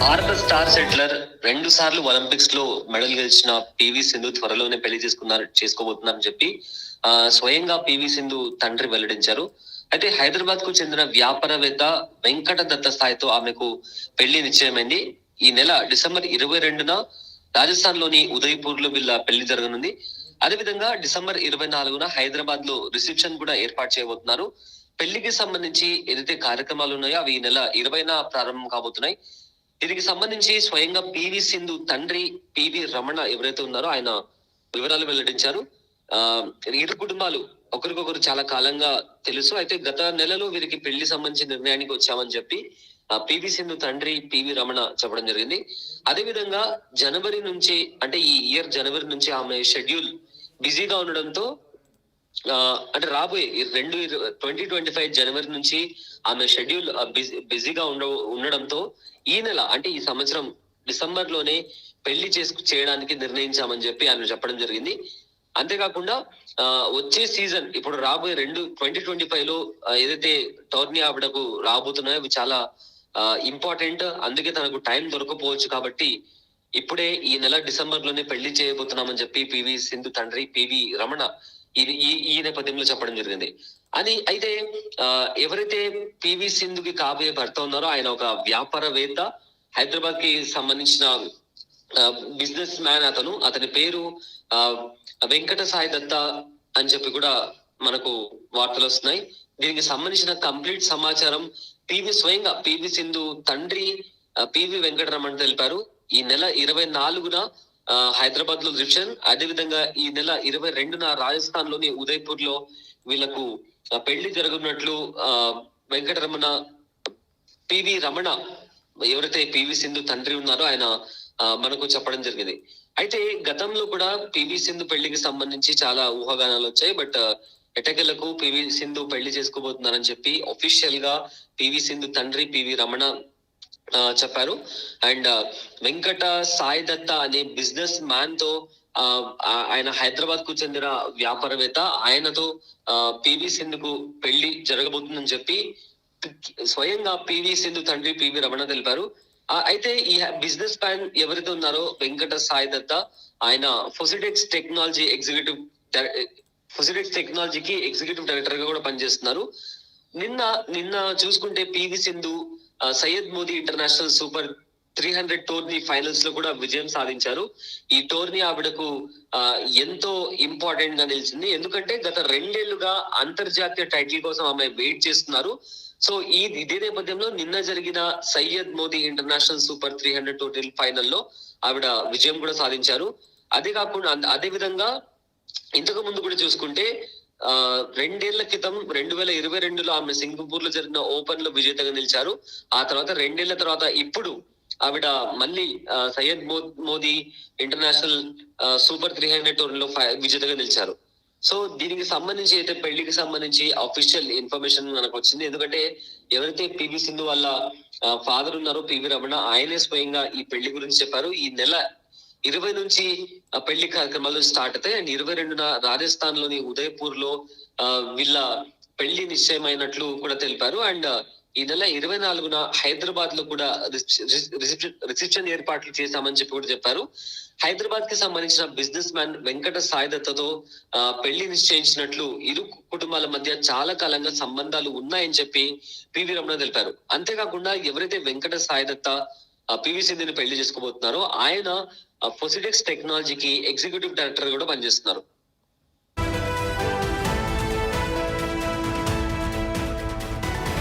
భారత star settler 2 సార్లు Olympics లో మెడల్ గెలిచిన పివి సింధు త్వరలోనే పెళ్లి చేసుకోబోతున్నారని చెప్పి స్వయంగా పివి సింధు తండ్రి వెల్లడించారు. అయితే హైదరాబాద్ కు చెందిన వ్యాపారవేత్త వెంకట దత్త స్థాయితో ఆమెకు పెళ్లి నిశ్చయమైంది. ఈ నెల డిసెంబర్ 22న రాజస్థాన్ లోని ఉదయపూర్ లో వీళ్ళ పెళ్లి జరగనుంది. అదేవిధంగా డిసెంబర్ 24న హైదరాబాద్ లో రిసెప్షన్ కూడా ఏర్పాటు చేయబోతున్నారు. పెళ్లికి సంబంధించి ఏదైతే కార్యక్రమాలు ఉన్నాయో అవి ఈ నెల 20న ప్రారంభం కాబోతున్నాయి. దీనికి సంబంధించి స్వయంగా పివి సింధు తండ్రి పివి రమణ ఎవరైతే ఉన్నారో ఆయన వివరాలు వెల్లడించారు. ఆ ఇరు కుటుంబాలు ఒకరికొకరు చాలా కాలంగా తెలుసు. అయితే గత నెలలో వీరికి పెళ్లి సంబంధించిన నిర్ణయానికి వచ్చామని చెప్పి పివి సింధు తండ్రి పివి రమణ చెప్పడం జరిగింది. అదే విధంగా జనవరి నుంచి అంటే ఈ ఇయర్ జనవరి నుంచి ఆమె షెడ్యూల్ బిజీగా ఉండడంతో అంటే రాబోయే 2025 జనవరి నుంచి ఆమె షెడ్యూల్ బిజీగా ఉండడంతో ఈ నెల అంటే ఈ సంవత్సరం డిసెంబర్ లోనే పెళ్లి చేయడానికి నిర్ణయించామని చెప్పి ఆయన చెప్పడం జరిగింది. అంతేకాకుండా వచ్చే సీజన్ ఇప్పుడు రాబోయే 2025 లో ఏదైతే టోర్నీ ఆవిడకు రాబోతున్నాయో అవి చాలా ఇంపార్టెంట్. అందుకే తనకు టైం దొరకపోవచ్చు కాబట్టి ఇప్పుడే ఈ నెల డిసెంబర్ లోనే పెళ్లి చేయబోతున్నామని చెప్పి పివి సింధు తండ్రి పివి రమణ ఈ నేపథ్యంలో చెప్పడం జరిగింది. అయితే ఎవరైతే పివి సింధుకి కాబోయే భర్త ఉన్నారో ఆయన ఒక వ్యాపారవేత్త, హైదరాబాద్ కి సంబంధించిన బిజినెస్ మ్యాన్. అతని పేరు వెంకట సాయి దత్త అని చెప్పి కూడా మనకు వార్తలు వస్తున్నాయి. దీనికి సంబంధించిన కంప్లీట్ సమాచారం స్వయంగా పివి సింధు తండ్రి పివి వెంకటరమణ తెలిపారు. ఈ నెల 24న హైదరాబాద్ లో రిసెప్షన్, అదే విధంగా ఈ నెల 22న రాజస్థాన్ లోని ఉదయపూర్ లో వీళ్లకు పెళ్లి జరగనున్నట్లు వెంకటరమణ పివి రమణ ఎవరైతే పివి సింధు తండ్రి ఉన్నారో ఆయన మనకు చెప్పడం జరిగింది. అయితే గతంలో కూడా పివి సింధు పెళ్లికి సంబంధించి చాలా ఊహాగానాలు వచ్చాయి. బట్ ఎటకెలకు పివి సింధు పెళ్లి చేసుకోబోతున్నారని చెప్పి అఫీషియల్ గా పివి సింధు తండ్రి పివి రమణ చెప్పారు. అండ్ వెంకట సాయి దత్త అనే బిజినెస్ మ్యాన్ తో ఆయన హైదరాబాద్ కు చెందిన వ్యాపారవేత్త, ఆయనతో పివి సింధుకు పెళ్లి జరగబోతుందని చెప్పి స్వయంగా పివి సింధు తండ్రి పివి రమణ తెలిపారు. అయితే ఈ బిజినెస్ మ్యాన్ ఎవరైతే ఉన్నారో వెంకట సాయి దత్త ఆయన ఫొసిడెక్స్ టెక్నాలజీకి ఎగ్జిక్యూటివ్ డైరెక్టర్ గా కూడా పనిచేస్తున్నారు. నిన్న చూసుకుంటే PV Sindhu Syed Modi international super 300 tourney finals లో కూడా విజయం సాధించారు. ఈ టోర్నీ ఆవిడకు ఎంతో ఇంపార్టెంట్ గా నిలిచింది. ఎందుకంటే గత 2 ఏళ్లుగా అంతర్జాతీయ టైటిల్ కోసం ఆమె వెయిట్ చేస్తున్నారు. సో ఇదే నేపథ్యంలో నిన్న జరిగిన Syed Modi international super 300 tourney ఫైనల్లో ఆవిడ విజయం కూడా సాధించారు. అదే కాకుండా అదే విధంగా ఇంతకు ముందు కూడా చూసుకుంటే 2 ఏళ్ల క్రితం 2022లో ఆమె సింగపూర్ లో జరిగిన ఓపెన్ లో విజేతగా నిలిచారు. ఆ తర్వాత 2 ఏళ్ల తర్వాత ఇప్పుడు ఆవిడ మళ్ళీ సయ్యద్ మోదీ ఇంటర్నేషనల్ సూపర్ 300 టోర్నీలో విజేతగా నిలిచారు. సో దీనికి సంబంధించి అయితే పెళ్లికి సంబంధించి అఫీషియల్ ఇన్ఫర్మేషన్ మనకు వచ్చింది. ఎందుకంటే ఎవరైతే పివి సింధు వాళ్ళ ఫాదర్ ఉన్నారో పివి రమణ, ఆయనే స్వయంగా ఈ పెళ్లి గురించి చెప్పారు. ఈ నెల 20 నుంచి పెళ్లి కార్యక్రమాలు స్టార్ట్ అవుతాయి. అండ్ 22న రాజస్థాన్ లోని ఉదయపూర్ లో వీళ్ళ పెళ్లి నిశ్చయమైనట్లు కూడా తెలిపారు. అండ్ ఈ నెల 24న హైదరాబాద్ లో కూడా రిసెప్షన్ ఏర్పాట్లు చేశామని చెప్పి కూడా చెప్పారు. హైదరాబాద్ కి సంబంధించిన బిజినెస్ మ్యాన్ వెంకట సాయి దత్తతో పెళ్లి నిశ్చయించినట్లు ఇరు కుటుంబాల మధ్య చాలా కాలంగా సంబంధాలు ఉన్నాయని చెప్పి పివి రమణ తెలిపారు. అంతేకాకుండా ఎవరైతే వెంకట సాయి దత్త పివి సింధుని పెళ్లి చేసుకోబోతున్నారో ఆయన ఫొసిడెక్స్ టెక్నాలజీకి ఎగ్జిక్యూటివ్ డైరెక్టర్ కూడా పనిచేస్తున్నారు.